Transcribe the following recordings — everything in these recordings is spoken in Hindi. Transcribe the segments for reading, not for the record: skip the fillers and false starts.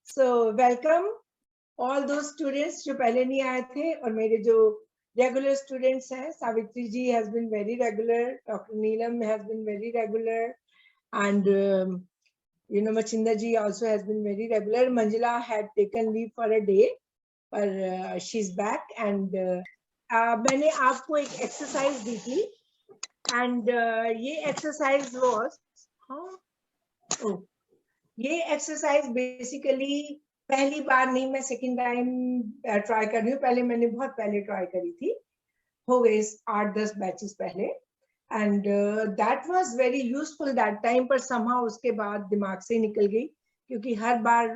So welcome all those students जो पहले नहीं आए थे और मेरे जो regular students हैं. Savitri ji has been very regular. Dr. Neelam has been very regular, and Machinda ji also has been very regular. Manjula had taken leave for a day, but she's back. And मैंने आपको एक exercise दी थी, and ये exercise was ये एक्सरसाइज बेसिकली पहली बार नहीं, मैं सेकंड टाइम ट्राई कर रही हूँ. पहले मैंने बहुत पहले ट्राई करी थी, हो गए 8-10 बैचेस पहले, and that was very useful that time. पर समहाउ उसके बाद दिमाग से निकल गई, क्योंकि हर बार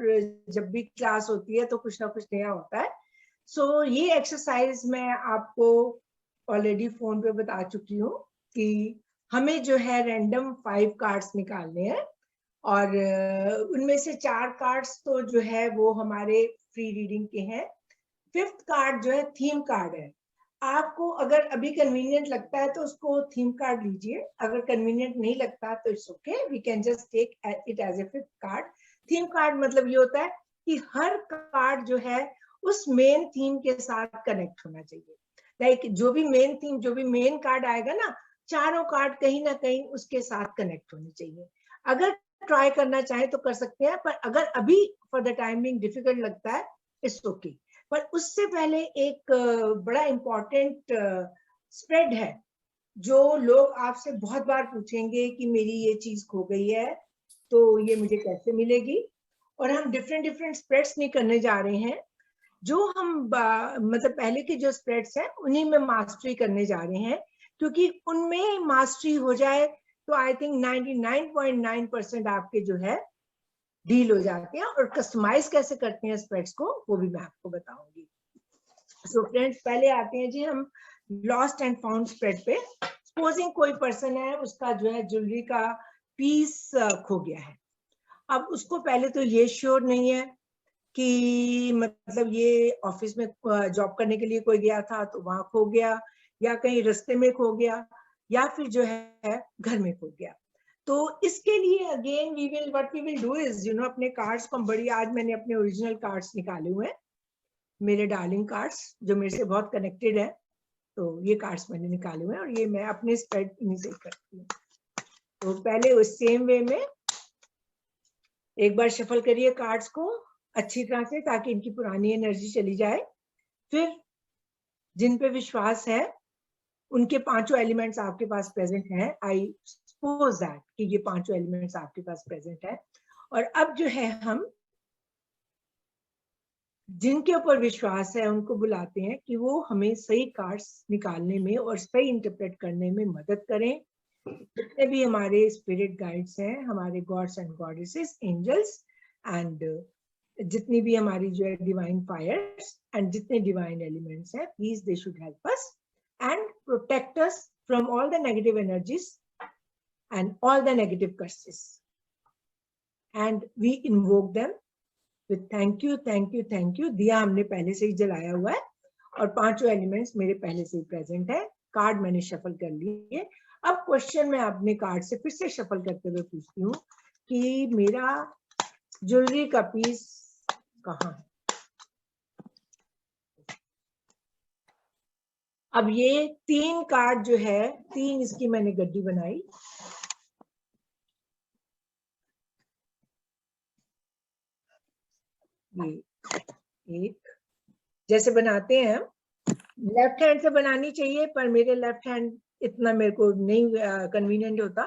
जब भी क्लास होती है तो कुछ ना कुछ नया होता है. सो ये एक्सरसाइज मैं आपको ऑलरेडी फोन पे बता चुकी हूँ कि हमें जो है रैंडम 5 कार्ड्स निकालने हैं, और उनमें से 4 कार्ड्स तो जो है वो हमारे फ्री रीडिंग के हैं. 5th कार्ड जो है थीम कार्ड है. आपको अगर अभी कन्वीनियंट लगता है तो उसको थीम कार्ड लीजिए, अगर कन्वीनियंट नहीं लगता तो it's okay, we can just take it as a 5th card. Theme card मतलब ये होता है कि हर कार्ड जो है उस मेन थीम के साथ कनेक्ट होना चाहिए. लाइक जो भी मेन थीम, जो भी मेन कार्ड आएगा ना, चारों कार्ड कहीं ना कहीं उसके साथ कनेक्ट होने चाहिए. अगर ट्राई करना चाहे तो कर सकते हैं, पर अगर अभी फॉर द टाइमिंग डिफिकल्ट लगता है इट्स ओके. पर उससे पहले एक बड़ा इंपॉर्टेंट स्प्रेड है जो लोग आपसे बहुत बार पूछेंगे कि मेरी ये चीज खो गई है तो ये मुझे कैसे मिलेगी. और हम डिफरेंट स्प्रेड्स नहीं करने जा रहे हैं. जो हम मतलब पहले के जो स्प्रेड्स हैं उन्हीं में मास्टरी करने जा रहे हैं, क्योंकि उनमें मास्टरी हो जाए तो आई थिंक 99.9% आपके जो है डील हो जाते हैं. और कस्टमाइज कैसे करते हैं स्प्रेड्स को वो भी मैं आपको बताऊंगी. सो फ्रेंड्स, पहले आते हैं जी हम लॉस्ट एंड फाउंड स्प्रेड पे. सपोजिंग कोई पर्सन है, उसका जो है ज्वेलरी का पीस खो गया है. अब उसको पहले तो ये श्योर नहीं है कि मतलब ये ऑफिस में जॉब करने के लिए कोई गया था तो वहां खो गया, या कहीं रास्ते में खो गया, या फिर जो है घर में खो गया. तो इसके लिए again what we will do is अपने कार्ड्स को बड़ी, आज मैंने अपने ओरिजिनल कार्ड्स निकाले हुए हैं, मेरे डार्लिंग कार्ड्स जो मेरे से बहुत कनेक्टेड है. तो ये कार्ड्स मैंने निकाले हुए हैं और ये मैं अपने स्प्रेड इन्हीं से करती हूँ. तो पहले उस सेम वे में एक बार शफल करिए कार्ड्स को अच्छी तरह से, ताकि इनकी पुरानी एनर्जी चली जाए. फिर जिन पे विश्वास है उनके 5 एलिमेंट्स आपके पास प्रेजेंट हैं. आई सपोज दैट कि ये 5 एलिमेंट्स आपके पास प्रेजेंट है. और अब जो है हम जिनके ऊपर विश्वास है उनको बुलाते हैं कि वो हमें सही कार्ड्स निकालने में और सही इंटरप्रेट करने में मदद करें. जितने भी हमारे स्पिरिट गाइड्स हैं, हमारे gods and goddesses, angels, and जितनी भी हमारी जो है डिवाइन फायर्स एंड जितने डिवाइन एलिमेंट्स हैं, please they should help us and protect us from all the negative energies and all the negative curses. And we invoke them with thank you, thank you, thank you. दिया हमने पहले से ही जलाया हुआ है और 5 एलिमेंट्स मेरे पहले से ही प्रेजेंट है. कार्ड मैंने शफल कर लिए. अब क्वेश्चन मैं अपने कार्ड से फिर से शफल करते हुए पूछती हूँ कि मेरा ज्वेलरी का पीस कहाँ है. अब ये 3 कार्ड जो है, 3 इसकी मैंने गड्डी बनाई. ये एक जैसे बनाते हैं हम, लेफ्ट हैंड से बनानी चाहिए, पर मेरे लेफ्ट हैंड इतना मेरे को नहीं कन्वीनियंट होता,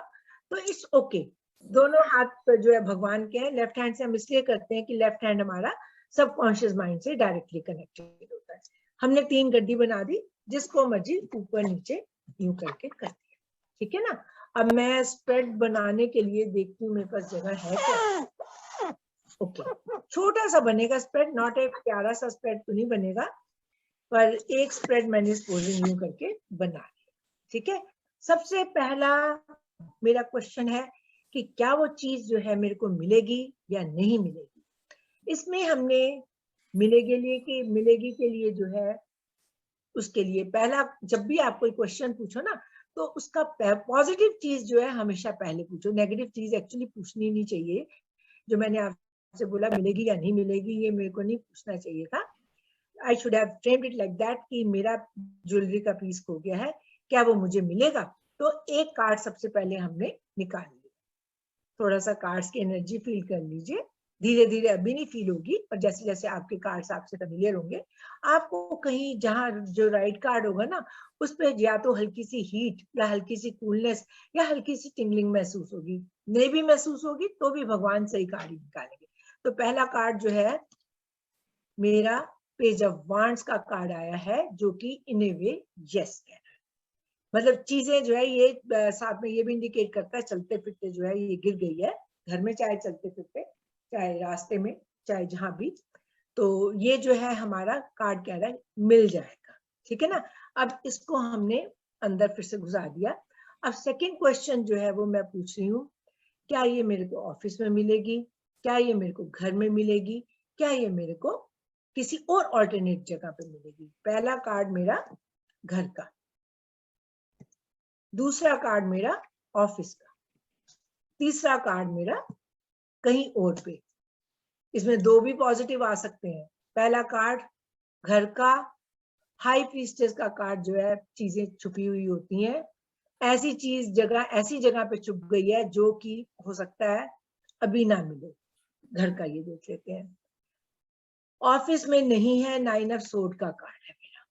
तो इट्स ओके. दोनों हाथ जो है भगवान के हैं. लेफ्ट हैंड से हम इसलिए करते हैं कि लेफ्ट हैंड हमारा सबकॉन्शियस माइंड से डायरेक्टली कनेक्टेड होता है. हमने 3 गड्डी बना दी, जिसको मर्जी ऊपर नीचे यूं करके कर दिया. ठीक है ना. अब मैं स्प्रेड बनाने के लिए देखती हूँ मेरे पास जगह है क्या. ओके, छोटा सा बनेगा स्प्रेड, नॉट एक प्यारा सा स्प्रेड तो नहीं बनेगा, पर एक स्प्रेड मैंने सपोजिंग यूं करके बना लिया. ठीक है. सबसे पहला मेरा क्वेश्चन है कि क्या वो चीज जो है मेरे को मिलेगी या नहीं मिलेगी. इसमें हमने मिलेगी के लिए जो है, उसके लिए पहला, जब भी आप कोई क्वेश्चन पूछो ना, तो उसका पॉजिटिव चीज जो है हमेशा पहले पूछो. नेगेटिव चीज एक्चुअली पूछनी नहीं चाहिए. जो मैंने से बोला मिलेगी या नहीं मिलेगी, ये मेरे को नहीं पूछना चाहिए था। I should have framed it like that कि मेरा ज्वेलरी का पीस खो गया है, क्या वो मुझे मिलेगा? तो एक कार्ड सबसे पहले हमने निकाल लिया। थोड़ा सा कार्ड्स की एनर्जी फील कर लीजिए, धीरे धीरे अभी नहीं फील होगी, पर जैसे जैसे आपके कार्ड्स आपसे फेमिलियर होंगे, आपको कहीं जहां जो राइट कार्ड होगा ना, उस पे या तो हल्की सी हीट या हल्की सी कूलनेस या हल्की सी टिंगलिंग महसूस होगी। नहीं भी महसूस होगी तो भी भगवान सही कार्ड ही निकालेंगे। तो पहला कार्ड जो है मेरा पेज ऑफ वांड्स का कार्ड आया है, जो कि इन ए वे यस कह रहा है। मतलब चीजें जो है ये साथ में ये भी इंडिकेट करता है चलते फिरते जो है ये गिर गई है घर में, चाहे चलते फिरते, चाहे रास्ते में, चाहे जहां भी। तो ये जो है हमारा कार्ड कह रहा है मिल जाएगा, ठीक है ना। अब इसको हमने अंदर फिर से घुसा दिया। अब सेकंड क्वेश्चन जो है वो मैं पूछ रही हूँ, क्या ये मेरे को ऑफिस में मिलेगी, क्या ये मेरे को घर में मिलेगी, क्या ये मेरे को किसी और ऑल्टरनेट जगह पे मिलेगी? पहला कार्ड मेरा घर का, दूसरा कार्ड मेरा ऑफिस का, तीसरा कार्ड मेरा कहीं और पे। इसमें दो भी पॉजिटिव आ सकते हैं। पहला कार्ड घर का, हाई प्रीस्टेस का कार्ड जो है चीजें छुपी हुई होती हैं, ऐसी चीज जगह ऐसी जगह पे छुप गई है जो कि हो सकता है अभी ना मिले। घर का ये देख लेते हैं। ऑफिस में नहीं है, 9 ऑफ सोर्ड का कार्ड है मेरा।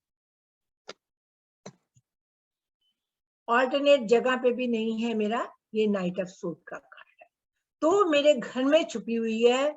ऑल्टरनेट जगह पे भी नहीं है मेरा, ये नाइट ऑफ सोर्ड का कार्ड है। तो मेरे घर में छुपी हुई है,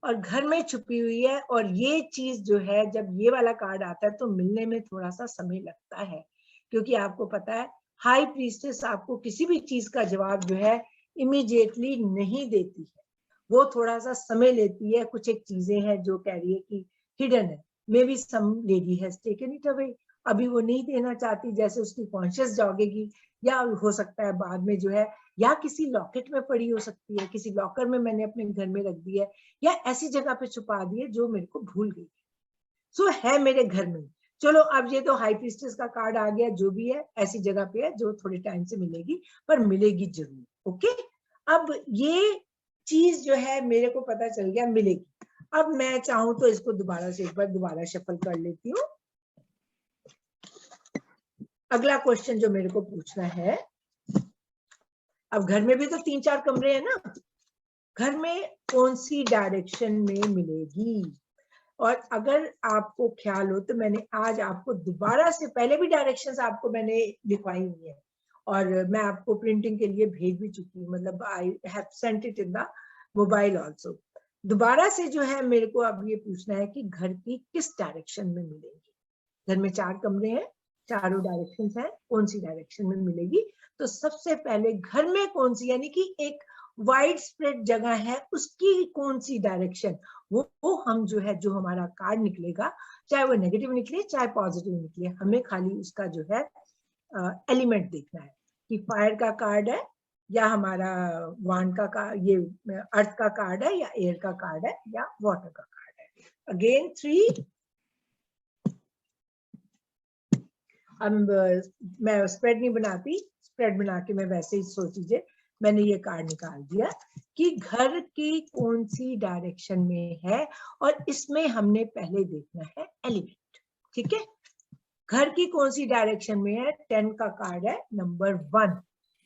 और घर में छुपी हुई है, और ये चीज जो है जब ये वाला कार्ड आता है तो मिलने में थोड़ा सा समय लगता है, क्योंकि आपको पता है हाई प्रीस्टेस आपको किसी भी चीज का जवाब जो है इमीडिएटली नहीं देती है, वो थोड़ा सा समय लेती है। कुछ एक चीजें हैं जो कह रही है कि हिडन है, maybe some lady has taken it away, अभी वो नहीं देना चाहती, जैसे उसकी कॉन्शियस जागेगी, या हो सकता है बाद में जो है, या किसी लॉकेट में पड़ी हो सकती है, किसी लॉकर में मैंने अपने घर में रख दी है, या ऐसी जगह पे छुपा दी है जो मेरे को भूल गई। सो है मेरे घर में। चलो अब ये तो हाई प्रीस्टेस का कार्ड आ गया, जो भी है ऐसी जगह पे है जो थोड़े टाइम से मिलेगी, पर मिलेगी जरूर। ओके, अब ये चीज जो है मेरे को पता चल गया मिलेगी। अब मैं चाहूं तो इसको दोबारा से एक बार दोबारा शफल कर लेती हूँ। अगला क्वेश्चन जो मेरे को पूछना है, अब घर में भी तो 3-4 कमरे हैं ना, घर में कौन सी डायरेक्शन में मिलेगी? और अगर आपको ख्याल हो तो मैंने आज आपको दोबारा से, पहले भी डायरेक्शंस आपको मैंने लिखवाई हुई है और मैं आपको प्रिंटिंग के लिए भेज भी चुकी हूँ, मतलब I have sent it in the mobile also. दोबारा से जो है मेरे को अब ये पूछना है कि घर की किस डायरेक्शन में मिलेगी। घर में 4 कमरे हैं, चारों डायरेक्शंस हैं, कौन सी डायरेक्शन में मिलेगी? तो सबसे पहले घर में कौन सी, यानी कि एक वाइड स्प्रेड जगह है, उसकी कौन सी डायरेक्शन, वो हम जो है, जो हमारा कार्ड निकलेगा, चाहे वो नेगेटिव निकले चाहे पॉजिटिव निकले, हमें खाली उसका जो है एलिमेंट देखना है कि फायर का कार्ड है या हमारा वांड का कार्ड, ये अर्थ का कार्ड है या एयर का कार्ड है या वाटर का कार्ड है। अगेन 3। अब मैं स्प्रेड नहीं बनाती, स्प्रेड बना के मैं वैसे ही सोच लीजिए मैंने ये कार्ड निकाल दिया कि घर की कौन सी डायरेक्शन में है, और इसमें हमने पहले देखना है एलिमेंट। ठीक है, घर की कौन सी डायरेक्शन में है? 10 का कार्ड है नंबर 1।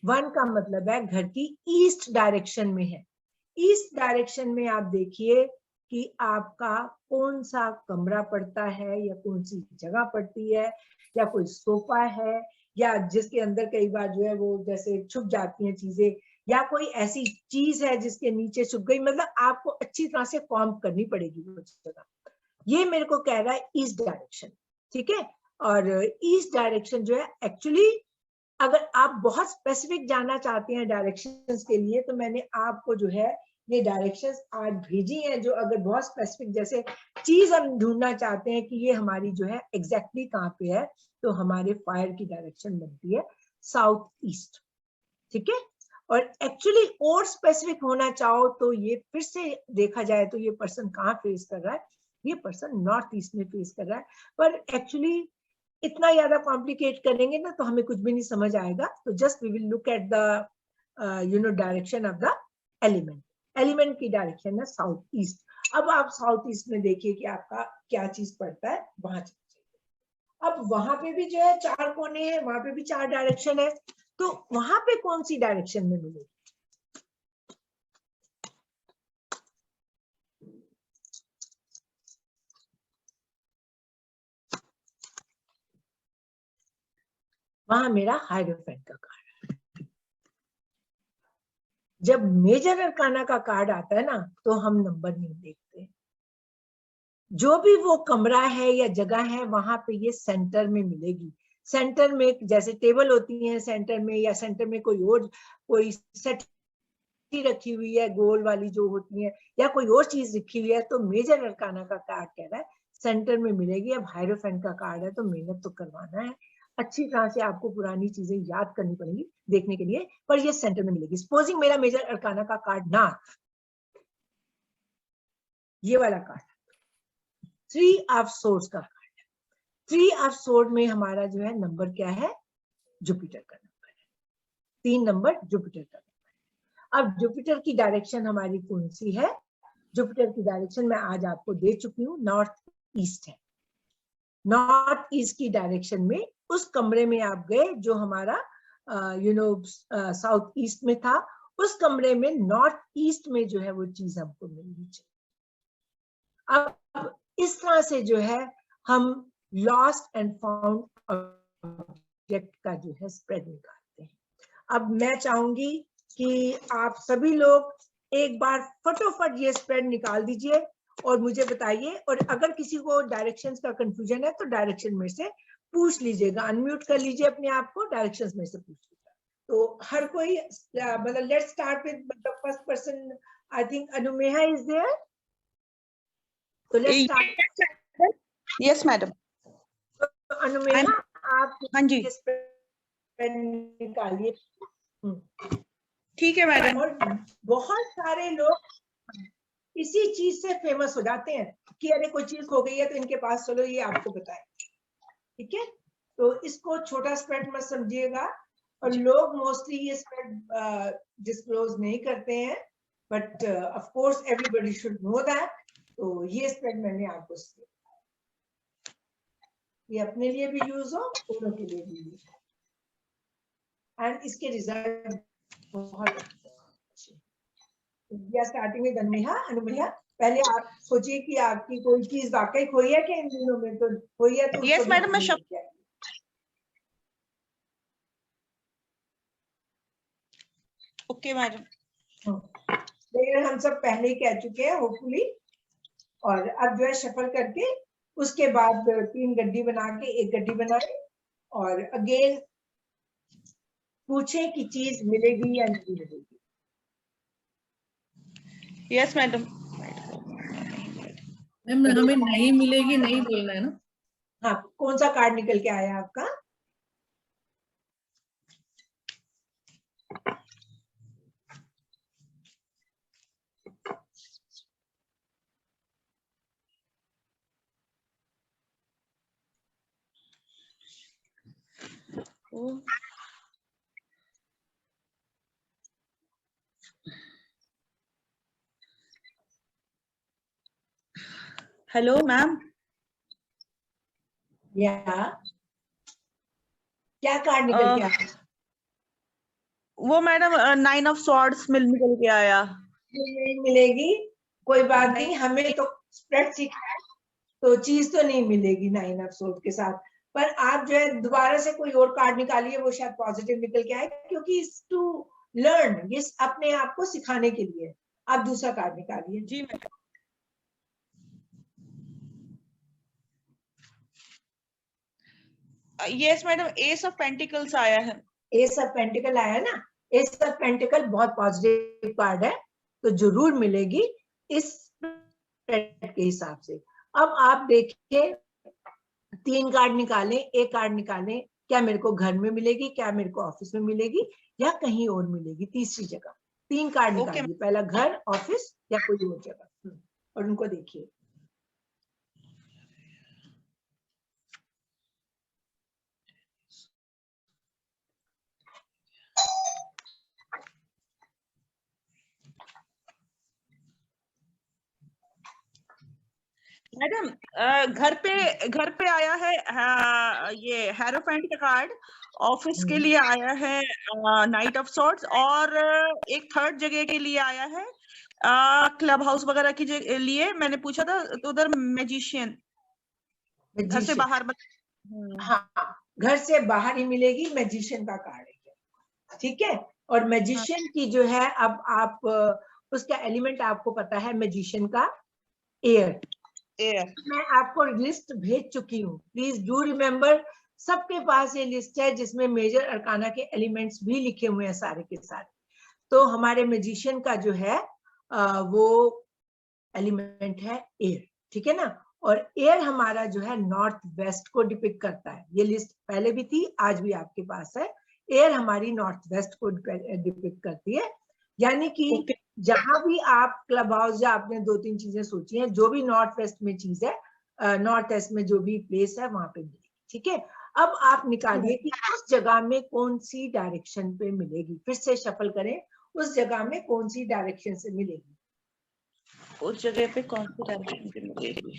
1 का मतलब है घर की ईस्ट डायरेक्शन में है। ईस्ट डायरेक्शन में आप देखिए कि आपका कौन सा कमरा पड़ता है, या कौन सी जगह पड़ती है, या कोई सोफा है, या जिसके अंदर कई बार जो है वो जैसे छुप जाती हैं चीजें, या कोई ऐसी चीज है जिसके नीचे छुप गई, मतलब आपको अच्छी तरह से कॉम्ब करनी पड़ेगी वो जगह। ये मेरे को कह रहा है ईस्ट डायरेक्शन। ठीक है, और ईस्ट डायरेक्शन जो है एक्चुअली, अगर आप बहुत स्पेसिफिक जानना चाहते हैं डायरेक्शंस के लिए, तो मैंने आपको जो है ये डायरेक्शंस आज भेजी हैं, जो अगर बहुत स्पेसिफिक जैसे चीज हम ढूंढना चाहते हैं कि ये हमारी जो है एग्जैक्टली कहाँ पे है, तो हमारे फायर की डायरेक्शन बनती है साउथ ईस्ट। ठीक है, और एक्चुअली और स्पेसिफिक होना चाहो तो ये फिर से देखा जाए तो ये पर्सन कहाँ फेस कर रहा है, ये पर्सन नॉर्थ ईस्ट में फेस कर रहा है। पर एक्चुअली इतना ज्यादा कॉम्प्लिकेट करेंगे ना तो हमें कुछ भी नहीं समझ आएगा। तो just we will look at the direction of the element. Element की डायरेक्शन है साउथ ईस्ट। अब आप साउथ ईस्ट में देखिए कि आपका क्या चीज पड़ता है, वहां चलिए। अब वहां पे भी जो है 4 कोने हैं, वहां पे भी 4 डायरेक्शन है, तो वहां पे कौन सी डायरेक्शन में मिलेगी? वहां मेरा हाइरोफेंट का कार्ड है। जब मेजर अरकाना का कार्ड आता है ना, तो हम नंबर नहीं देखते, जो भी वो कमरा है या जगह है वहां पे ये सेंटर में मिलेगी। सेंटर में जैसे टेबल होती है सेंटर में, या सेंटर में कोई सेट रखी हुई है गोल वाली जो होती है, या कोई और चीज रखी हुई है, तो मेजर अरकाना का कार्ड कह रहा है सेंटर में मिलेगी। अब हायरोफेंट का कार्ड है तो मेहनत तो करवाना है, अच्छी तरह से आपको पुरानी चीजें याद करनी पड़ेगी देखने के लिए, पर ये सेंटर में मिलेगी। सपोजिंग मेरा मेजर अरकाना का कार्ड ना, ये वाला कार्ड 3 ऑफ सोर्ड्स का कार्ड है। 3 ऑफ सोर्ड में हमारा जो है नंबर क्या है? जुपिटर का नंबर है। 3 नंबर जुपिटर का नंबर है। अब जुपिटर की डायरेक्शन हमारी कौन सी है? जुपिटर की डायरेक्शन मैं आज आपको दे चुकी हूँ, नॉर्थ ईस्ट है। नॉर्थ ईस्ट की डायरेक्शन में उस कमरे में आप गए जो हमारा साउथ ईस्ट में था, उस कमरे में नॉर्थ ईस्ट में जो है वो चीज हमको मिलनी चाहिए। अब इस तरह से जो है हम लॉस्ट एंड फाउंड ऑब्जेक्ट का जो है स्प्रेड निकालते हैं। अब मैं चाहूंगी कि आप सभी लोग एक बार फटोफट ये स्प्रेड निकाल दीजिए और मुझे बताइए, और अगर किसी को डायरेक्शंस का कंफ्यूजन है तो डायरेक्शन में से पूछ लीजिएगा, अनम्यूट कर लीजिए अपने आप को, डायरेक्शंस में से पूछ लीजिएगा। तो हर कोई मतलब let's start with the first person, I think Anumeha is there, तो let's start. Yes madam. Anumeha आप हाँ जी निकालिए। ठीक है मैडम। और बहुत सारे लोग इसी चीज से फेमस हो जाते हैं कि अरे कोई चीज हो गई है तो इनके पास चलो ये आपको बताएं, ठीक है? तो इसको छोटा स्प्रेड मत समझिएगा, और लोग मोस्टली ये स्प्रेड डिस्क्लोज नहीं करते हैं, but of course everybody should know that. तो ये स्प्रेड मैंने आपको दिया, ये अपने लिए भी यूज हो, औरों के लिए भी यूज हो, एंड इसके रिजल्ट बहुत अच्छे। Starting with Anumeha. अनुमेहा, पहले आप सोचिए कि आपकी कोई चीज वाकई खोई है कि इन दिनों में तो खोई है, तो यस मैडम मैं ओके मैडम। लेकिन हम सब पहले ही कह चुके हैं होपफुली, और अब जो है शफल करके उसके बाद 3 गड्डी बना के एक गड्डी बनाए, और अगेन पूछे कि चीज मिलेगी या नहीं मिलेगी। Yes madam. मैम हमें नहीं मिलेगी नहीं बोलना है ना? हाँ, कौन सा कार्ड निकल के आया आपका? Hello ma'am. या क्या कार्ड निकल के आया? वो मैडम 9 ऑफ स्वॉर्ड्स निकल के आया। नहीं मिलेगी, कोई बात नहीं, हमें तो स्प्रेड सीखना है, तो चीज तो नहीं मिलेगी 9 ऑफ स्वॉर्ड के साथ। पर आप जो है दोबारा से कोई और कार्ड निकालिए, वो शायद पॉजिटिव निकल के आए, क्योंकि इट्स टू लर्न, ये अपने आप को सिखाने के लिए। आप दूसरा कार्ड निकालिए। जी madam. Yes madam ace of pentacles आया है। एस ऑफ पेंटिकल आया ना? एस ऑफ पेंटिकल बहुत पॉजिटिव कार्ड है, तो जरूर मिलेगी इस के हिसाब से। अब आप देखिए 3 कार्ड निकालें, एक कार्ड निकालें, क्या मेरे को घर में मिलेगी, क्या मेरे को ऑफिस में मिलेगी, या कहीं और मिलेगी तीसरी जगह। 3 कार्ड निकालिए, पहला घर, ऑफिस या कोई और जगह, और उनको देखिए। मैडम घर पे आया है ये हेरोफेंट का कार्ड, ऑफिस के लिए आया है नाइट ऑफ सॉर्ट्स, और एक थर्ड जगह के लिए आया है क्लब हाउस वगैरह के लिए मैंने पूछा था, तो उधर मैजिशियन घर से बाहर हाँ, घर से बाहर ही मिलेगी, मैजिशियन का कार्ड है, ठीक है। और मैजिशियन की जो है, अब आप उसका एलिमेंट आपको पता है मैजिशियन का, एयर। मैं आपको लिस्ट भेज चुकी हूँ, प्लीज डू रिमेम्बर। सबके पास ये लिस्ट है जिसमें मेजर अरकाना के एलिमेंट्स भी लिखे हुए हैं सारे के सारे। तो हमारे मैजिशियन का जो है वो एलिमेंट है एयर, ठीक है ना। और एयर हमारा जो है नॉर्थ वेस्ट को डिपिक्ट करता है। ये लिस्ट पहले भी थी, आज भी आपके पास है। एयर हमारी नॉर्थ वेस्ट को डिपिक्ट करती है, यानी कि जहां भी आप क्लब हाउस, या आपने 2-3 चीजें सोची हैं, जो भी नॉर्थ वेस्ट में चीज है, नॉर्थ वेस्ट में जो भी प्लेस है वहां पे मिलेगी, ठीक है। अब आप निकालिए कि उस जगह में कौन सी डायरेक्शन पे मिलेगी, फिर से शफल करें, उस जगह में कौन सी डायरेक्शन से मिलेगी, उस जगह पे कौन सी डायरेक्शन पे मिलेगी।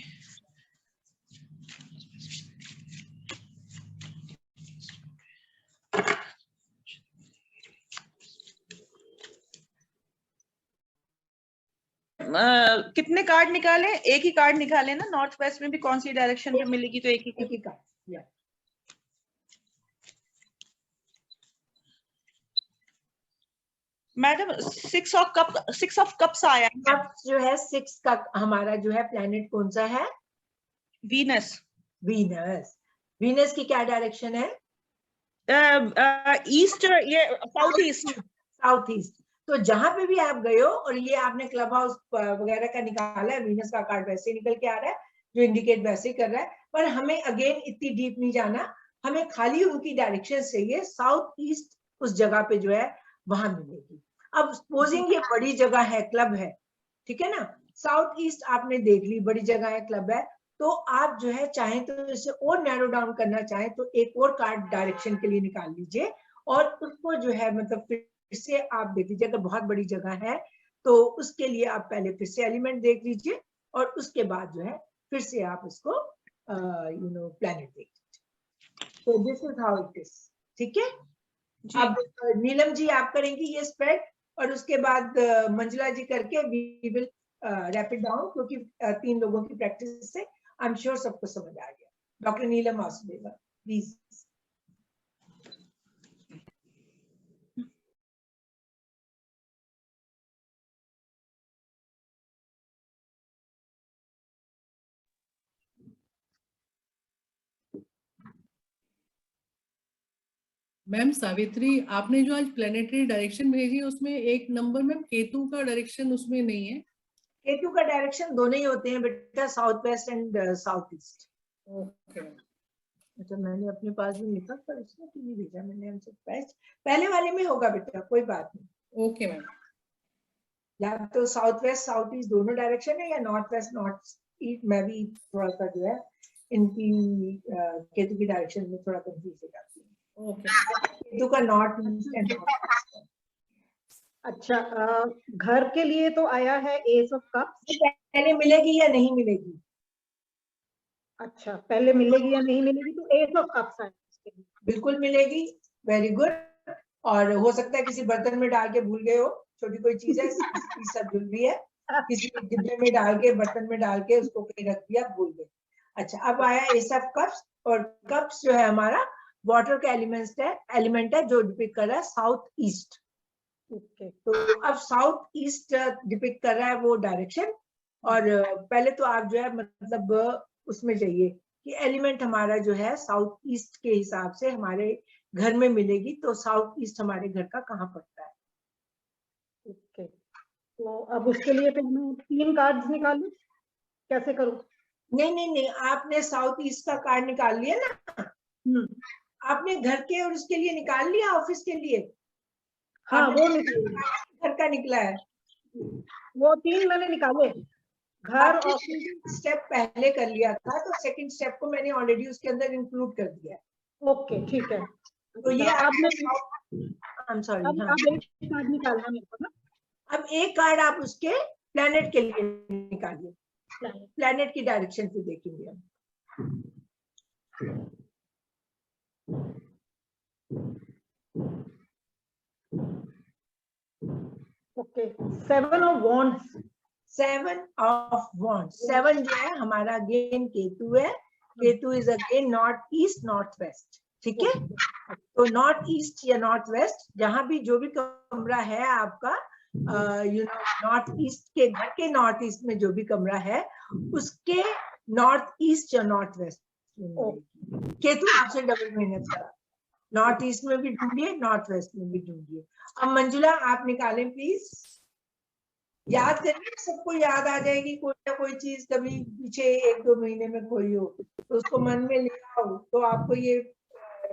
कितने कार्ड निकाले, एक ही कार्ड निकाले ना, नॉर्थ वेस्ट में भी कौन सी डायरेक्शन पे मिलेगी, तो एक ही कार्ड। मैडम 6 ऑफ कप्स आया है। कप्स जो है 6 का हमारा जो है प्लैनेट कौन सा है, वीनस। वीनस की क्या डायरेक्शन है, ईस्ट, ये साउथ ईस्ट। तो जहां पे भी आप गए हो, और ये आपने क्लब हाउस वगैरह का निकाला है, वीनस का कार्ड वैसे ही निकल के आ रहा है, जो इंडिकेट वैसे ही कर रहा है। पर हमें अगेन इतनी डीप नहीं जाना, हमें खाली उनकी डायरेक्शन चाहिए, साउथ ईस्ट उस जगह पे जो है वहां मिलेगी। अब सपोजिंग ये बड़ी जगह है, क्लब है, ठीक है ना, साउथ ईस्ट आपने देख ली, बड़ी जगह है, क्लब है, तो आप जो है चाहें तो इसे और नैरो डाउन करना चाहें तो एक और कार्ड डायरेक्शन के लिए निकाल लीजिए, और उसको जो है मतलब फिर से आप देख लीजिए। अगर बहुत बड़ी जगह है तो उसके लिए आप पहले फिर से एलिमेंट देख लीजिए, और उसके बाद जो है फिर से आप उसको प्लैनेट देख लीजिए। तो this is how it is, ठीक है। अब नीलम जी आप करेंगी ये स्प्रेड, और उसके बाद मंजुला जी करके we will wrap it down, क्योंकि 3 लोगों की प्रैक्टिस से आई एम श्योर सबको समझ आ गया। Doctor Neelam Vasudeva please. Ma'am Savitri, आपने जो आज प्लेनेटरी डायरेक्शन भेजी उसमें एक नंबर में केतु का डायरेक्शन उसमें नहीं है। केतु का डायरेक्शन दोनों ही होते हैं बेटा, south west and south east. Okay. अच्छा, मैंने अपने पास भी लिखा, पर इसमें क्यों नहीं भेजा मैंने, हमसे पहले वाले में होगा बेटा, कोई बात नहीं। Okay ma'am. या तो साउथ वेस्ट साउथ ईस्ट दोनों डायरेक्शन है, या नॉर्थ वेस्ट नॉर्थ ईस्ट। मैं भी थोड़ा सा जो है इनकी केतु की डायरेक्शन में थोड़ा कंफ्यूज हो जाती हूँ। ओके। केतु का नॉर्थ ईस्ट एंड अच्छा, घर के लिए तो आया है एस ऑफ कप्स। पहले मिलेगी या नहीं मिलेगी? अच्छा, पहले मिलेगी या नहीं मिलेगी, तो एस ऑफ कप्स है। बिल्कुल मिलेगी, वेरी गुड। और हो सकता है किसी बर्तन में डाल के भूल गए हो, छोटी कोई चीज है, सब भूल भी है, किसी डिब्बे में डाल के, बर्तन में डाल के उसको कहीं रख दिया, भूल गए। अच्छा, अब आया एस ऑफ कप्स, और कप्स जो है हमारा वाटर का एलिमेंट है जो डिपिक्ट कर रहा है साउथ ईस्ट। ओके, तो अब साउथ ईस्ट डिपिक्ट कर रहा है वो डायरेक्शन। और पहले तो आप जो है मतलब उसमें जाइए कि एलिमेंट हमारा जो है साउथ ईस्ट के हिसाब से हमारे घर में मिलेगी, तो साउथ ईस्ट हमारे घर का कहाँ पड़ता है? ओके, तो अब उसके लिए तो मैं 3 कार्ड्स निकालूं, कैसे करूं? नहीं, आपने साउथ ईस्ट का कार्ड निकाल लिया ना, आपने घर के और उसके लिए निकाल लिया, ऑफिस के लिए। हाँ, वो निकाल, घर का निकला है, वो 3 मैंने निकाले। घर और स्टेप पहले कर लिया था, तो सेकंड स्टेप को मैंने ऑलरेडी उसके अंदर इंक्लूड कर दिया है। ओके, ठीक है। तो ये अब I'm sorry, हाँ। अब एक कार्ड निकालना मेरे को ना। अब एक कार्ड आप उसके प्लैनेट के लिए निकालिए। प्लैनेट की डायरेक्शन से देखेंगे हम। Okay, 7 of wands. 7 of wands, 7 जो है हमारा अगेन केतु है। Ketu is again north east north west, ठीक है। तो नॉर्थ ईस्ट या नॉर्थ वेस्ट, जहां भी जो भी कमरा है आपका, यू नो नॉर्थ ईस्ट के घर के नॉर्थ ईस्ट में जो भी कमरा है उसके नॉर्थ ईस्ट या नॉर्थ वेस्ट केतु आपसे डबल मेहनत करा। नॉर्थ ईस्ट में भी ढूंढिए, नॉर्थ वेस्ट में भी ढूंढिए। अब मंजुला आप निकालें प्लीज। याद करिए, सबको याद आ जाएगी कोई ना कोई चीज, कभी पीछे 1-2 महीने में खोई हो तो उसको मन में ले आओ, तो आपको ये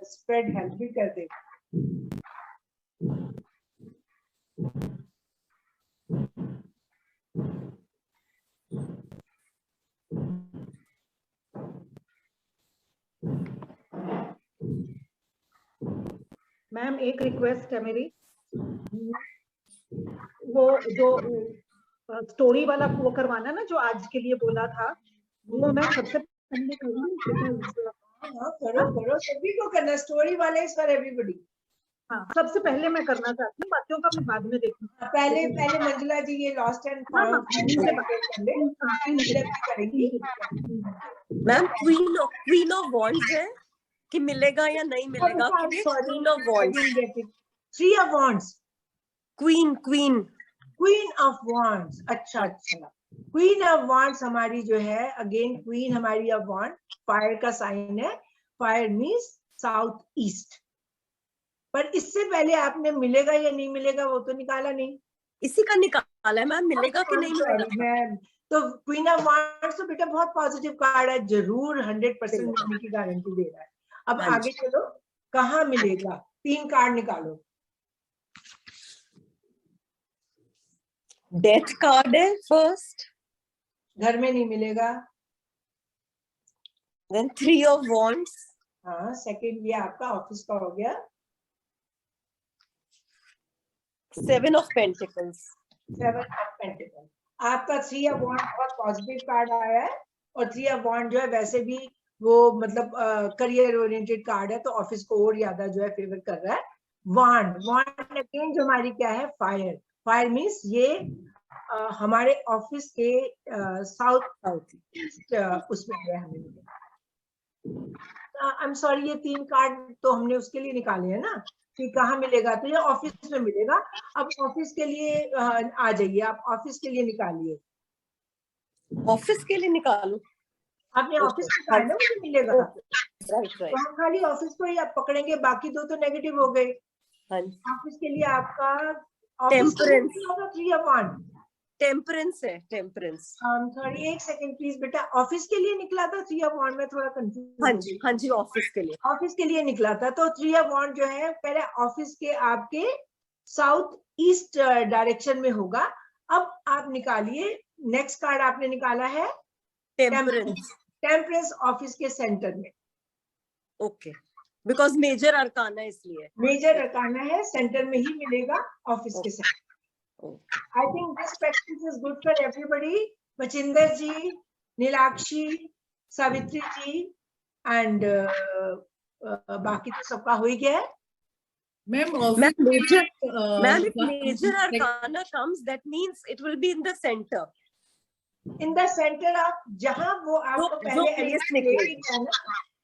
स्प्रेड हेल्प भी कर देगा। मैम एक रिक्वेस्ट है मेरी, वो जो स्टोरी वाला वो करवाना ना जो आज के लिए बोला था, वो मैं सबसे पहले करूँ। हाँ करो, सभी को करना। स्टोरी वाला इज फॉर एवरीबॉडी। हाँ, सबसे पहले मैं करना चाहती हूँ, बाकियों का मैं बाद में देखूंगी। पहले मंजुला जी ये लॉस्ट एंड करेंगी। मैम क्वीन ऑफ वॉन्ड्स है कि मिलेगा या नहीं मिलेगा? Queen of wands, 3 of wands, queen of wands. अच्छा, क्वीन ऑफ वॉन्ड्स हमारी जो है, अगेन क्वीन हमारी ऑफ वॉन्ड, फायर का साइन है। Fire means south east. पर इससे पहले आपने मिलेगा या नहीं मिलेगा वो तो निकाला नहीं। इसी का निकाला है मैम, मिलेगा कि नहीं मिलेगा। तो क्वीन ऑफ वॉन्ड्स तो बेटा बहुत पॉजिटिव कार्ड है, जरूर 100% मिलने की गारंटी दे रहा है। अब आगे चलो, कहाँ मिलेगा? 3 कार्ड निकालो। डेथ कार्ड है फर्स्ट, घर में नहीं मिलेगा। देन 3 ऑफ वॉन्ड्स, हाँ सेकंड ये आपका ऑफिस का हो गया। 7 ऑफ पेंटिकल्स, 7 ऑफ पेंटिकल। आपका 3 ऑफ वॉन्ड बहुत पॉजिटिव कार्ड आया है, और 3 ऑफ वॉन्ड जो है वैसे भी वो मतलब करियर ओरिएंटेड कार्ड है, तो ऑफिस को और ज्यादा जो है फेवर कर रहा है। वॉन्ड अगेन जो हमारी क्या है? फायर मीन्स ये हमारे ऑफिस के साउथ ईस्ट उसमें है हमें। आई एम सॉरी, ये 3 कार्ड तो हमने उसके लिए निकाले हैं ना कि कहाँ मिलेगा, तो ये ऑफिस में मिलेगा। अब ऑफिस के लिए आ जाइए, आप ऑफिस के लिए निकालिए। ऑफिस के लिए निकालो। आपने ऑफिस निकाला ना, मुझे मिलेगा। राइट तो हम खाली ऑफिस को ही आप पकड़ेंगे, बाकी 2 तो नेगेटिव हो गए। ऑफिस के लिए आपका टेम्परेंस, 3 ऑफ वॉन्ड, टेम्परेंस है, टेम्परेंस। सॉरी 1 सेकंड प्लीज बेटा, ऑफिस के लिए निकला था 3 ऑफ वॉन्ड में, थोड़ा कंफ्यूज। हाँ जी ऑफिस के लिए, ऑफिस के लिए निकला था। तो 3 ऑफ वॉन्ड जो है पहले ऑफिस के आपके साउथ ईस्ट डायरेक्शन में होगा। अब आप निकालिए, नेक्स्ट कार्ड आपने निकाला है टेम्परेंस, ऑफिस के सेंटर में। ओके, बिकॉज मेजर अरकाना, इसलिए मेजर अरकाना है, सेंटर में ही मिलेगा ऑफिस के centre. I think this practice is good for everybody. Machinder ji, Nilakshi, Savitri ji, and बाकी तो सबका हो ही गया है। Ma'am, if major arcana comes, that means it will be in the center. In the center of जहाँ वो आपको पहले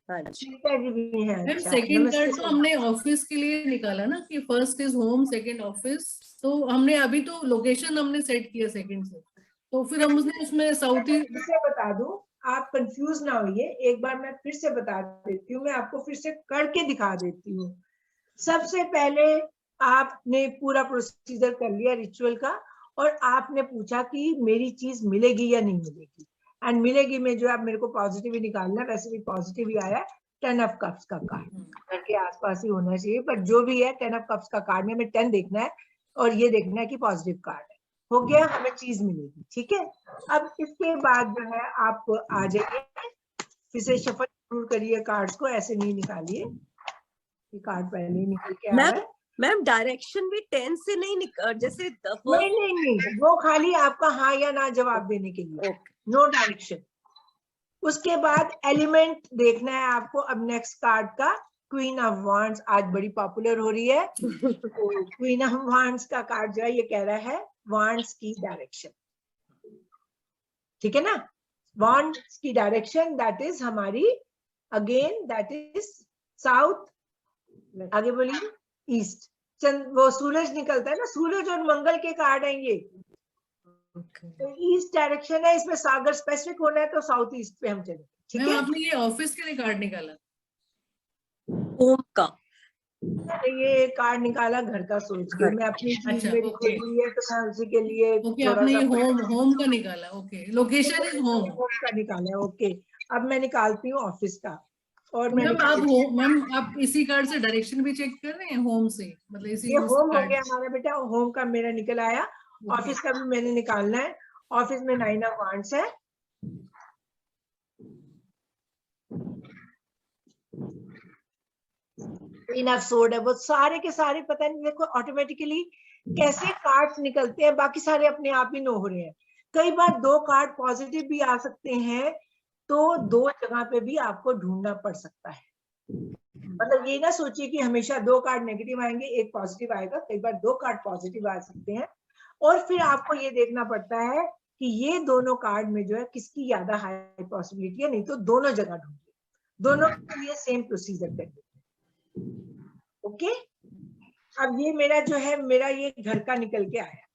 मैम सेकंड कार्ड तो हमने ऑफिस के लिए निकाला ना कि first is home, second office. तो हमने अभी तो लोकेशन हमने सेट किया सेकंड से, तो फिर हम उसमें साउथ ईस्ट से बता दूं, आप कंफ्यूज ना होइए। एक बार मैं फिर से बता देती हूँ, मैं आपको फिर से करके दिखा देती हूँ। सबसे पहले आपने पूरा प्रोसीजर कर लिया रिचुअल का, और आपने पूछा कि मेरी चीज मिलेगी या नहीं मिलेगी। एंड मिलेगी में जो आप मेरे को पॉजिटिव ही निकालना, वैसे भी पॉजिटिव ही आया है। 10 ऑफ कप्स का कार्ड घर के आसपास ही होना चाहिए, पर जो भी है 10 ऑफ कप्स का कार्ड में हमें 10 देखना है, और ये देखना है कि पॉजिटिव कार्ड है। हो गया, हमें चीज मिलेगी, ठीक है। अब इसके बाद जो है आप आ जाइए, फिर से शफल जरूर करिए कार्ड्स को, ऐसे नहीं निकालिए। ये कार्ड पहले ही निकल के आ रहा है। मैम डायरेक्शन भी 10 से नहीं जैसे नहीं, वो खाली आपका हाँ या ना जवाब देने के लिए। No direction. उसके बाद एलिमेंट देखना है आपको। अब नेक्स्ट कार्ड का क्वीन ऑफ वांड्स आज बड़ी पॉपुलर हो रही है। तो क्वीन ऑफ वांड्स का कार्ड जो है ये कह रहा है वांड्स की डायरेक्शन, ठीक है ना। वांड्स की डायरेक्शन दैट इज हमारी अगेन दैट इज साउथ, आगे बोलिए ईस्ट। वो सूरज निकलता है ना, सूरज और मंगल के कार्ड हैं ये। तो ईस्ट डायरेक्शन है, इसमें सागर स्पेसिफिक होना है तो साउथ ईस्ट पे हम चले, ठीक है। आपने ये ऑफिस के लिए कार्ड निकाला? होम का ये कार्ड निकाला घर का सोच के, मैं अपनी चीज मेरी खुद ली है तो मैं उसी के लिए आपने ये होम का निकाला। ओके, लोकेशन इज होम का निकाला है। ओके, अब मैं निकालती हूँ ऑफिस का। और मैम आप इसी कार्ड से डायरेक्शन भी चेक कर रहे हैं होम से? मतलब इसी ये होम हो गया हमारा बेटा, होम का मेरा निकल आया। ऑफिस का भी मैंने निकालना है। ऑफिस में 9 ऑफ वांड्स है। क्वीन ऑफ सोर्ड है। वो सारे के सारे पता नहीं देखो ऑटोमेटिकली कैसे कार्ड्स निकलते हैं, बाकी सारे अपने आप ही नो हो रहे हैं। कई बार 2 कार्ड पॉजिटिव भी आ सकते हैं, तो 2 जगह पे भी आपको ढूंढना पड़ सकता है। मतलब ये ना सोचिए कि हमेशा 2 कार्ड नेगेटिव आएंगे, 1 पॉजिटिव आएगा। कई बार 2 कार्ड पॉजिटिव आ सकते हैं और फिर आपको ये देखना पड़ता है कि ये दोनों कार्ड में जो है किसकी ज्यादा हाई पॉसिबिलिटी है, नहीं तो दोनों जगह ढूंढिए। दोनों के लिए सेम प्रोसीजर करिए। ओके, अब ये मेरा जो है मेरा ये घर का निकल के आया,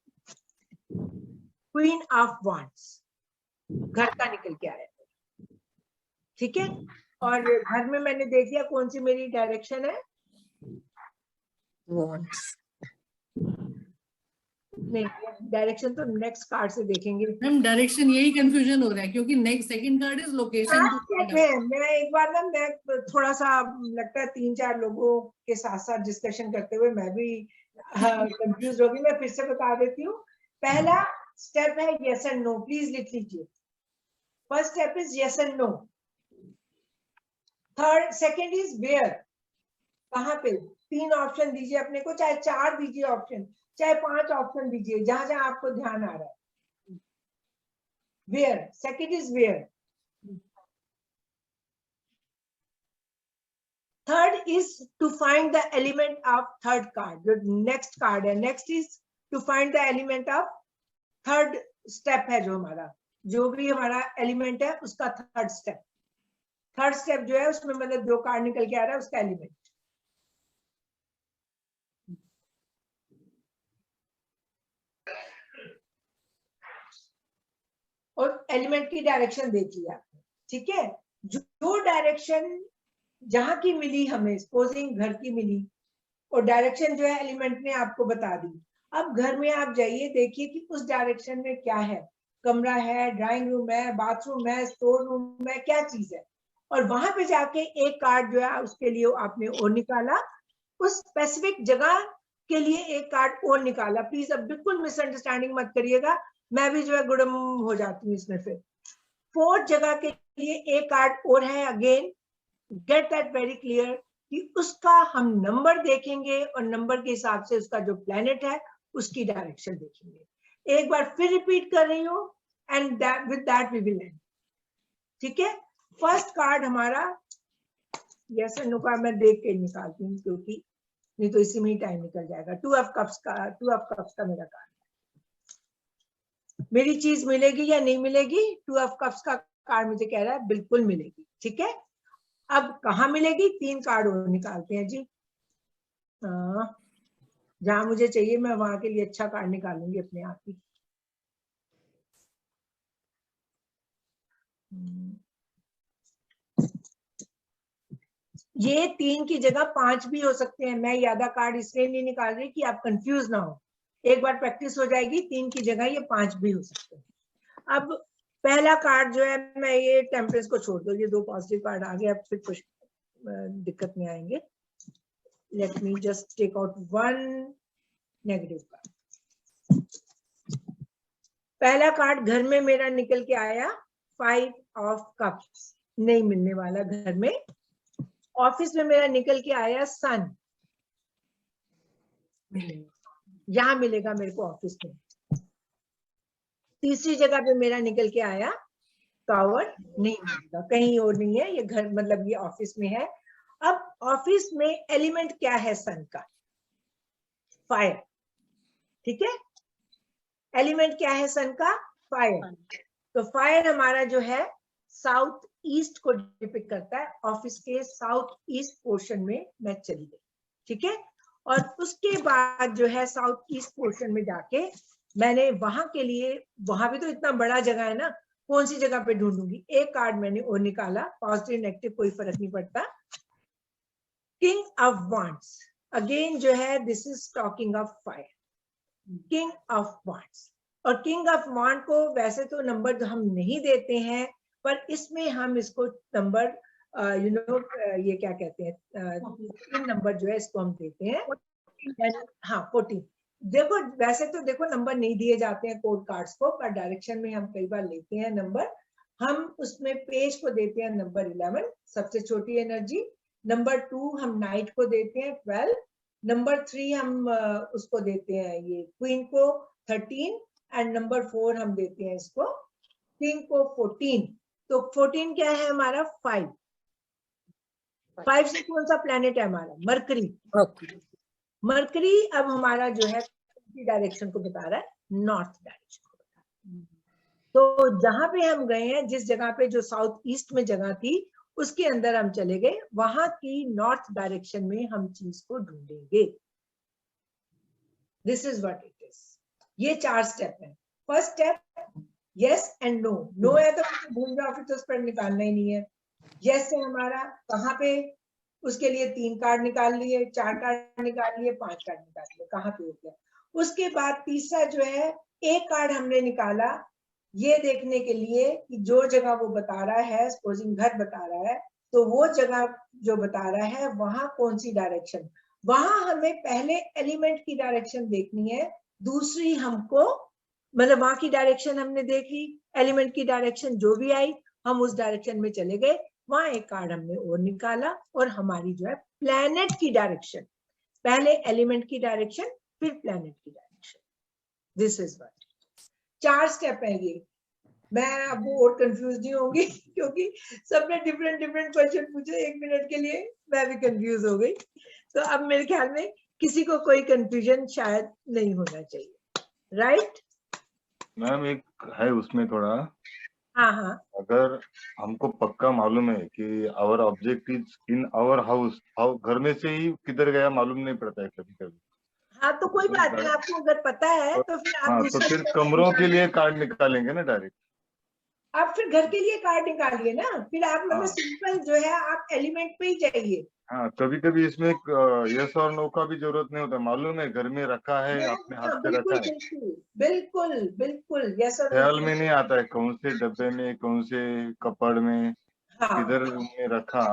क्वीन ऑफ वांड्स घर का निकल के आया, ठीक है। और घर में मैंने देख लिया कौन सी मेरी डायरेक्शन है। वांड्स नहीं, डायरेक्शन तो नेक्स्ट कार्ड से देखेंगे। मैम डायरेक्शन यही कंफ्यूजन हो रहा है क्योंकि next second card is location. मैं एक बार ना मैं थोड़ा सा लगता है 3-4 लोगों के साथ साथ डिस्कशन करते हुए मैं भी कंफ्यूज हो गई। मैं फिर से बता देती हूँ। पहला स्टेप है यस एंड नो, प्लीज लिख लीजिए। First step is yes and no. Second is where, कहाँ पे। 3 ऑप्शन दीजिए अपने को, चाहे 4 दीजिए ऑप्शन, चाहे 5 ऑप्शन दीजिए, जहां जहां आपको ध्यान आ रहा है। Where, second is where. Third is to find the element of third card, जो नेक्स्ट कार्ड है। Next is to find the element of third step है, जो हमारा जो भी हमारा एलिमेंट है उसका थर्ड स्टेप। थर्ड स्टेप जो है उसमें मतलब जो कार्ड निकल के आ रहा है उसका एलिमेंट। और एलिमेंट की डायरेक्शन देख लिया, ठीक है। जो डायरेक्शन जहां की मिली हमें, सपोजिंग घर की मिली, और डायरेक्शन जो है एलिमेंट ने आपको बता दी। अब घर में आप जाइए, देखिए कि उस डायरेक्शन में क्या है। कमरा है, ड्राइंग रूम है, बाथरूम है, स्टोर रूम है, क्या चीज है। और वहां पे जाके एक कार्ड जो है उसके लिए आपने और निकाला, उस स्पेसिफिक जगह के लिए एक कार्ड और निकाला। प्लीज अब बिल्कुल मिसअंडरस्टैंडिंग मत करिएगा, मैं भी जो है गुड़म हो जाती हूँ इसमें। फिर 4th जगह के लिए एक कार्ड और है। Again get that very clear कि उसका हम नंबर देखेंगे और नंबर के हिसाब से उसका जो प्लेनेट है उसकी डायरेक्शन देखेंगे। एक बार फिर रिपीट कर रही हूँ and with that we will end, ठीक है। फर्स्ट कार्ड हमारा यस एंड नो का मैं देख के निकालती हूँ, क्योंकि नहीं तो इसी में ही टाइम निकल जाएगा। 2 ऑफ कप्स का मेरा कार्ड। मेरी चीज मिलेगी या नहीं मिलेगी? 2 ऑफ कप्स का कार्ड मुझे कह रहा है बिल्कुल मिलेगी, ठीक है। अब कहाँ मिलेगी? 3 कार्ड और निकालते हैं जी। जहां मुझे चाहिए मैं वहां के लिए अच्छा कार्ड निकालूंगी अपने आप ही। ये 3 की जगह 5 भी हो सकते हैं। मैं ज्यादा कार्ड इसलिए नहीं निकाल रही कि आप कंफ्यूज ना हो। एक बार प्रैक्टिस हो जाएगी, 3 की जगह ये 5 भी हो सकते हैं। अब पहला कार्ड जो है, मैं ये टेम्परेंस को छोड़ दो, ये 2 पॉजिटिव कार्ड आ गए, अब फिर कुछ दिक्कत नहीं आएंगे। Let me just take out 1 negative card. पहला कार्ड घर में मेरा निकल के आया 5 ऑफ कप्स, नहीं मिलने वाला घर में। ऑफिस में मेरा निकल के आया सन, यहां मिलेगा मेरे को ऑफिस में। तीसरी जगह पे मेरा निकल के आया कवर नहीं मिलेगा, कहीं और नहीं है, ये घर मतलब ये ऑफिस में है। अब ऑफिस में एलिमेंट क्या है सन का? फायर, ठीक है। एलिमेंट क्या है सन का? फायर। तो फायर हमारा जो है साउथ ईस्ट को डिपिक्ट करता है, ऑफिस के साउथ ईस्ट पोर्शन में मैं चली गई, ठीक है। और उसके बाद जो है साउथ ईस्ट पोर्शन में जाके मैंने वहां के लिए, वहां भी तो इतना बड़ा जगह है ना, कौन सी जगह पे ढूंढूंगी? एक कार्ड मैंने और निकाला, पॉजिटिव नेगेटिव कोई फर्क नहीं पड़ता। किंग ऑफ वांड्स, अगेन जो है this is talking of fire, king of wands. और किंग ऑफ वांड को वैसे तो नंबर हम नहीं देते हैं, पर इसमें हम इसको नंबर ये क्या कहते हैं, नंबर जो है इसको हम देते हैं, हाँ 14। देखो वैसे तो देखो नंबर नहीं दिए जाते हैं कोड कार्ड्स को, पर डायरेक्शन में हम कई बार लेते हैं नंबर। हम उसमें पेज को देते हैं नंबर 11, सबसे छोटी एनर्जी। नंबर 2 हम नाइट को देते हैं 12। नंबर 3 हम उसको देते हैं ये क्वीन को 13, एंड नंबर 4 हम देते हैं इसको किंग को 14। तो 14 क्या है हमारा? 5। 5 से कौन सा प्लेनेट है हमारा? मरकरी। मरकरी अब हमारा जो है डायरेक्शन को बता रहा है, नॉर्थ डायरेक्शन को बता रहा है। तो जहां पे हम गए हैं, जिस जगह पे जो साउथ ईस्ट में जगह थी उसके अंदर हम चले गए, वहां की नॉर्थ डायरेक्शन में हम चीज को ढूंढेंगे। This is what it is. ये 4 स्टेप है। First step yes and no. No है तो भूल जाओ, फिर तो उस पर निकालना ही नहीं है। यस है हमारा कहाँ पे? उसके लिए 3 कार्ड निकाल लिए, 4 कार्ड निकाल लिए, 5 कार्ड निकाल लिए, कहाँ पे हो गया? उसके बाद तीसरा जो है, एक कार्ड हमने निकाला ये देखने के लिए कि जो जगह वो बता रहा है, सपोजिंग घर बता रहा है, तो वो जगह जो बता रहा है वहां कौन सी डायरेक्शन, वहां हमें पहले एलिमेंट की डायरेक्शन देखनी है, दूसरी हमको मतलब वहां की डायरेक्शन हमने देख ली, एलिमेंट की डायरेक्शन जो भी आई हम उस डायरेक्शन में चले गए। वहां एक कार्ड हमने और निकाला और हमारी जो है प्लैनेट की डायरेक्शन, पहले एलिमेंट की डायरेक्शन फिर प्लैनेट की direction. This is what 4 step है ये। मैं अब और कंफ्यूज नहीं होंगी क्योंकि सबने डिफरेंट डिफरेंट क्वेश्चन पूछे 1 मिनट के लिए, मैं भी कंफ्यूज हो गई। तो अब मेरे ख्याल में किसी को कोई कंफ्यूजन शायद नहीं होना चाहिए, राइट? मैम एक है उसमें थोड़ा, हाँ हाँ, अगर हमको पक्का मालूम है कि our object is in our house, घर में से ही किधर गया मालूम नहीं पड़ता है कभी कभी। हाँ तो कोई बात नहीं, आपको अगर पता है तो फिर आप हाँ, तो फिर कमरों के लिए कार्ड निकालेंगे ना डायरेक्ट। आप फिर घर के लिए कार्ड निकालिए ना, फिर आप मतलब हाँ। सिंपल जो है आप एलिमेंट पे ही जाइए। हाँ, कभी कभी इसमें यस और नो का भी जरूरत नहीं होता, मालूम है घर में रखा है, अपने हाथ से रखा है, बिल्कुल बिल्कुल यस और ख्याल में नहीं आता है कौन से डब्बे में, कौन से कपड़ में, हाँ, किधर में रखा।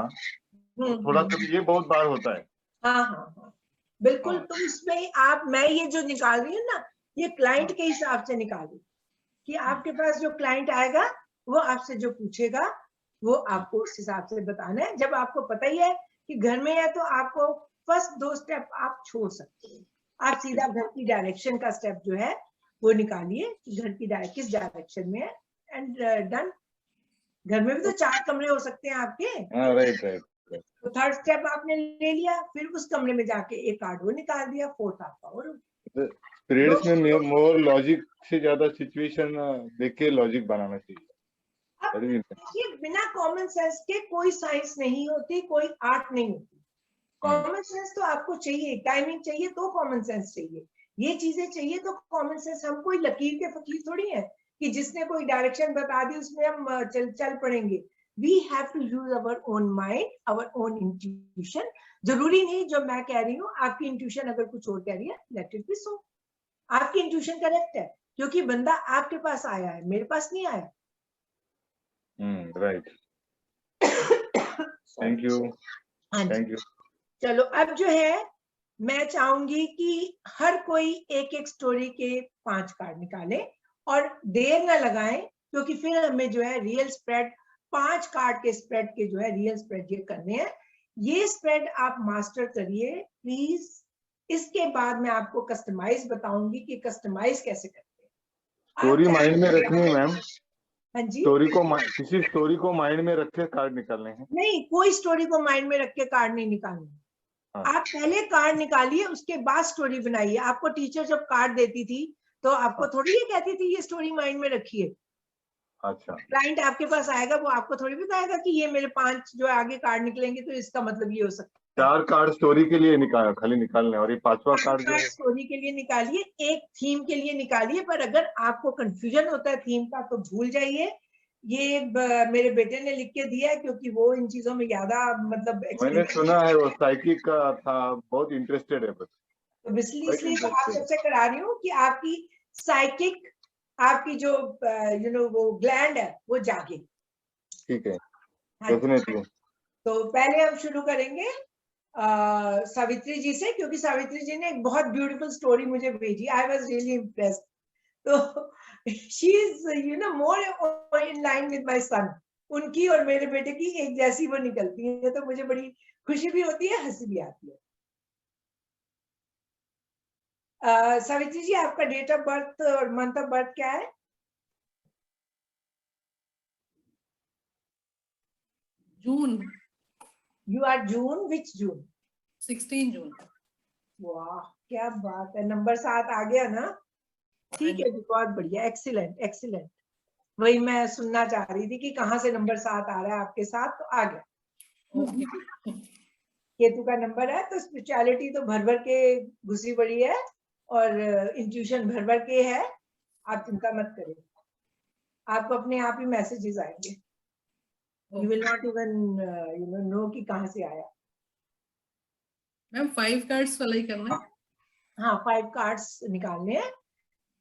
तो थोड़ा कभी ये बहुत बार होता है। हाँ हाँ हाँ बिल्कुल। हाँ। तो इसमें आप, मैं ये जो निकाल रही हूँ ना, ये क्लाइंट के हिसाब से निकाल रही हूँ कि आपके पास जो क्लाइंट आएगा वो आपसे जो पूछेगा वो आपको उस हिसाब से बताना है। जब आपको पता ही है कि घर में है तो आपको फर्स्ट 2 स्टेप आप छोड़ सकते हैं, आप सीधा घर की डायरेक्शन का स्टेप जो है वो निकालिए कि घर की किस डायरेक्शन में है, एंड डन। घर में भी तो 4 कमरे हो सकते हैं आपके। हाँ, राइट राइट। तो 3rd स्टेप आपने ले लिया, फिर उस कमरे में जाके एक कार्ड वो निकाल दिया, 4th आपका और। पीरियड्स में मोर लॉजिक से ज्यादा सिचुएशन देख के लॉजिक बनाना चाहिए। ये बिना कॉमन सेंस के कोई साइंस नहीं होती, कोई आर्ट नहीं होती। कॉमन सेंस तो आपको चाहिए, टाइमिंग चाहिए तो कॉमन सेंस चाहिए, ये चीजें चाहिए तो कॉमन सेंस। हम कोई लकीर के फकीर थोड़ी है कि जिसने कोई डायरेक्शन बता दी उसमें हम चल पड़ेंगे। We have to use our own mind, our own intuition. जरूरी नहीं जो मैं कह रही हूँ आपकी इंट्यूशन अगर कुछ और कह रही है, let it be so. आपकी इंट्यूशन करेक्ट है क्योंकि बंदा आपके पास आया है, मेरे पास नहीं आया। Right, thank you. Thank you. चलो अब जो है मैं चाहूंगी कि हर कोई एक एक स्टोरी के 5 कार्ड निकालें और देर ना लगाएं, क्योंकि फिर हमें जो है रियल स्प्रेड 5 कार्ड के स्प्रेड के जो है रियल स्प्रेड ये करने हैं। ये स्प्रेड आप मास्टर करिए प्लीज। इसके बाद मैं आपको कस्टमाइज बताऊंगी कि कस्टमाइज कैसे करते हैं। स्टोरी माइंड में रखनी है मैम। हाँ जी, किसी स्टोरी को माइंड में रख के कार्ड निकालने हैं? नहीं, कोई स्टोरी को माइंड में रख के कार्ड नहीं निकालना। हाँ। आप पहले कार्ड निकालिए, उसके बाद स्टोरी बनाइए। आपको टीचर जब कार्ड देती थी तो आपको थोड़ी ये कहती थी ये स्टोरी माइंड में रखिए। अच्छा। क्लाइंट आपके पास आएगा, वो आपको थोड़ी बताएगा कि ये मेरे 5 जो आगे कार्ड निकलेंगे तो इसका मतलब ये हो सकता है। 4 कार्ड स्टोरी के लिए खाली निकालने, और ये 5वां कार्ड जो है स्टोरी के लिए निकालिए, एक थीम के लिए निकालिए। पर अगर आपको कंफ्यूजन होता है थीम का तो भूल जाइए। ये मेरे बेटे ने लिख के दिया है क्योंकि वो इन चीजों में ज्यादा मतलब मैंने सुना है वो साइकिक का था, बहुत इंटरेस्टेड है। तो इसलिए तो आप सबसे करा रही हूँ कि आपकी साइकिक, आपकी जो वो ग्लैंड है वो जागे। ठीक है, हाँ, डेफिनेटली। तो पहले हम शुरू करेंगे सावित्री जी से, क्योंकि सावित्री जी ने एक बहुत ब्यूटीफुल स्टोरी मुझे भेजी। I was really impressed. तो she is more in line with my son. उनकी और मेरे बेटे की एक जैसी वो निकलती है, तो मुझे बड़ी खुशी भी होती है, हंसी भी आती है। सावित्री जी, आपका डेट ऑफ बर्थ और मंथ ऑफ बर्थ क्या है? जून। यू आर जून, विच जून? 16 जून। वाह, क्या बात है, नंबर 7 आ गया ना। ठीक है, बहुत बढ़िया, एक्सीलेंट एक्सीलेंट। वही मैं सुनना चाह रही थी कि कहाँ से नंबर 7 आ रहा है आपके साथ, तो आ गया। केतु का नंबर है तो स्पिरिचुअलिटी तो भर भर के घुसी पड़ी है और इंट्यूशन भर भर के है। आप चिंता मत करिए, आपको अपने आप ही मैसेजेस आएंगे। You will not even know कि कहाँ से आया। मैम 5 कार्ड्स वाला ही करना है? हाँ, 5 कार्ड्स निकालने हैं।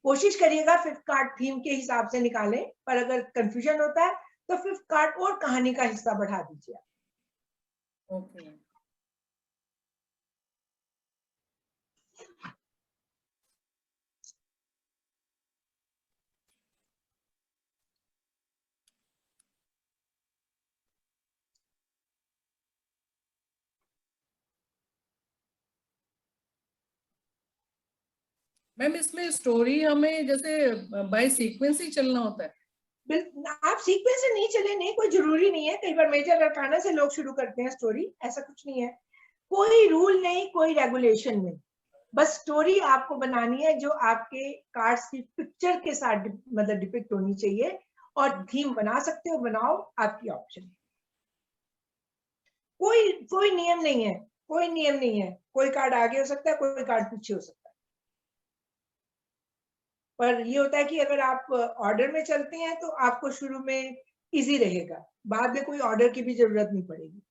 कोशिश करिएगा 5th कार्ड थीम के हिसाब से निकालें, पर अगर कंफ्यूजन होता है तो 5th कार्ड और कहानी का हिस्सा बढ़ा दीजिए। ओके। मैम इसमें स्टोरी हमें जैसे बाय सीक्वेंस ही चलना होता है? आप सीक्वेंस से नहीं चले, नहीं, कोई जरूरी नहीं है। कई बार मेजर अरकाना से लोग शुरू करते हैं स्टोरी, ऐसा कुछ नहीं है। कोई रूल नहीं, कोई रेगुलेशन नहीं, बस स्टोरी आपको बनानी है जो आपके कार्ड्स की पिक्चर के साथ मतलब डिपिक्ट होनी चाहिए। और थीम बना सकते हो, बनाओ, आपकी ऑप्शन। कोई नियम नहीं है, कोई नियम नहीं है। कोई कार्ड आगे हो सकता है, कोई कार्ड पीछे हो सकता है। पर ये होता है कि अगर आप ऑर्डर में चलते हैं तो आपको शुरू में इजी रहेगा, बाद में कोई ऑर्डर की भी जरूरत नहीं पड़ेगी।